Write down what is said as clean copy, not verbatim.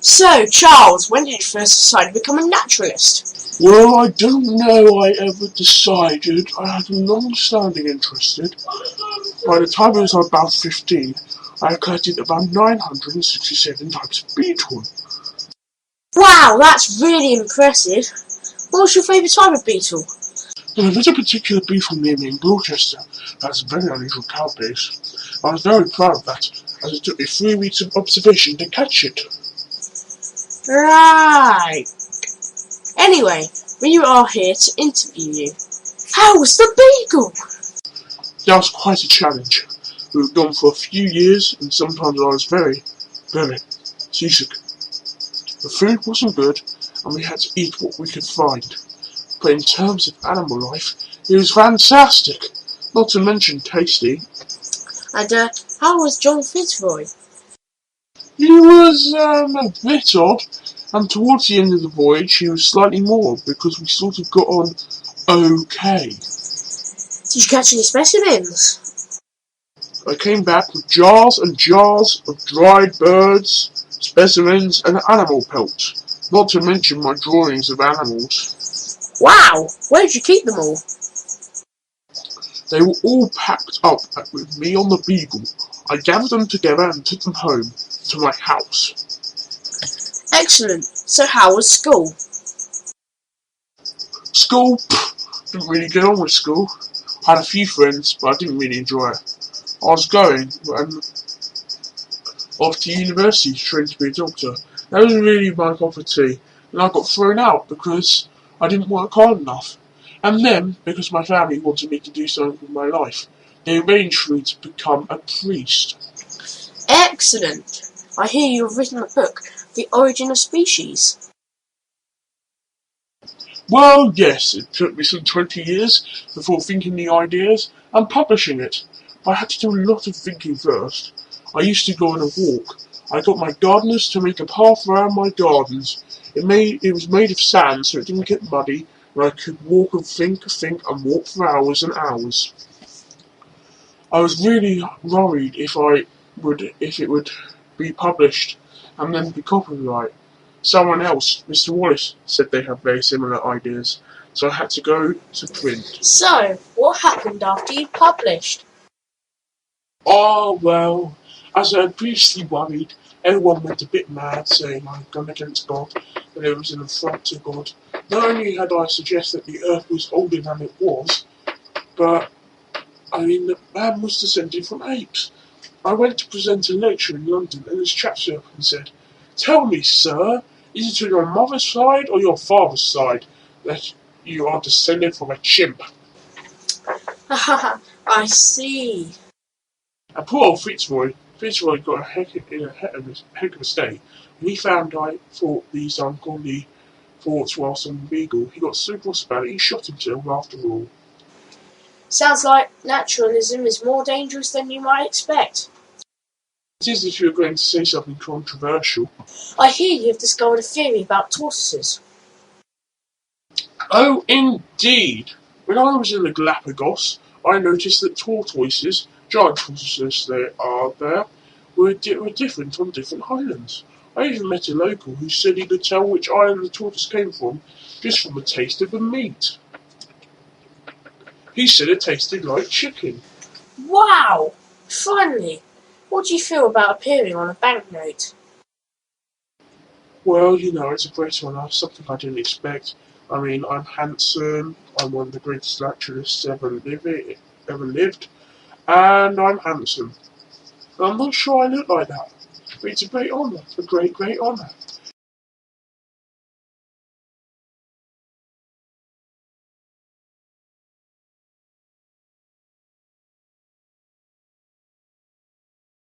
So, Charles, when did you first decide to become a naturalist? Well, I don't know I ever decided. I had a long-standing interest. By the time I was about 15, I collected about 967 types of beetle. Wow, that's really impressive. What was your favourite type of beetle? Well, there's a particular beetle near me in Gloucester that has a very unusual carapace. I was very proud of that, as it took me 3 weeks of observation to catch it. Right. Anyway, we are here to interview you. How was the beagle? That was quite a challenge. We were gone for a few years, and sometimes I was very, very seasick. The food wasn't good, and we had to eat what we could find. But in terms of animal life, it was fantastic, not to mention tasty. And how was John Fitzroy? He was a bit odd, and towards the end of the voyage he was slightly more, because we sort of got on okay. Did you catch any specimens? I came back with jars and jars of dried birds, specimens and animal pelts, not to mention my drawings of animals. Wow, where did you keep them all? They were all packed up with me on the beagle. I gathered them together and took them home to my house. Excellent. So how was school? School? Didn't really get on with school. I had a few friends, but I didn't really enjoy it. I was going off to university to train to be a doctor. That wasn't really my cup of tea, and I got thrown out because I didn't work hard enough. And then, because my family wanted me to do something with my life, they arranged for me to become a priest. Excellent. I hear you have written a book, The Origin of Species. Well, yes, it took me some 20 years before thinking the ideas and publishing it. But I had to do a lot of thinking first. I used to go on a walk. I got my gardeners to make a path around my gardens. It was made of sand, so it didn't get muddy, and I could walk and think and walk for hours and hours. I was really worried if it would be published and then be copyright. Someone else, Mr. Wallace, said they had very similar ideas, so I had to go to print. So, what happened after you published? Oh, well, as I had previously worried, everyone went a bit mad, saying I'd gone against God, and it was an affront to God. Not only had I suggested that the earth was older than it was, but, the man was descended from apes. I went to present a lecture in London, and this chap stood up and said, "Tell me, sir, is it on your mother's side or your father's side that you are descended from a chimp?" Haha, I see. And poor old Fitzroy got a heck of a stay. When he found I thought these ungodly thoughts whilst on the beagle, he got so cross about it he shot himself after all. Sounds like naturalism is more dangerous than you might expect. It is if you're going to say something controversial. I hear you have discovered a theory about tortoises. Oh, indeed! When I was in the Galapagos, I noticed that tortoises, giant tortoises they are there, were different on different islands. I even met a local who said he could tell which island the tortoise came from just from the taste of the meat. He said it tasted like chicken. Wow! Finally! What do you feel about appearing on a banknote? Well, it's a great honour, something I didn't expect. I'm handsome, I'm one of the greatest naturalists ever lived, and I'm handsome. And I'm not sure I look like that, but it's a great honour, a great, great honour.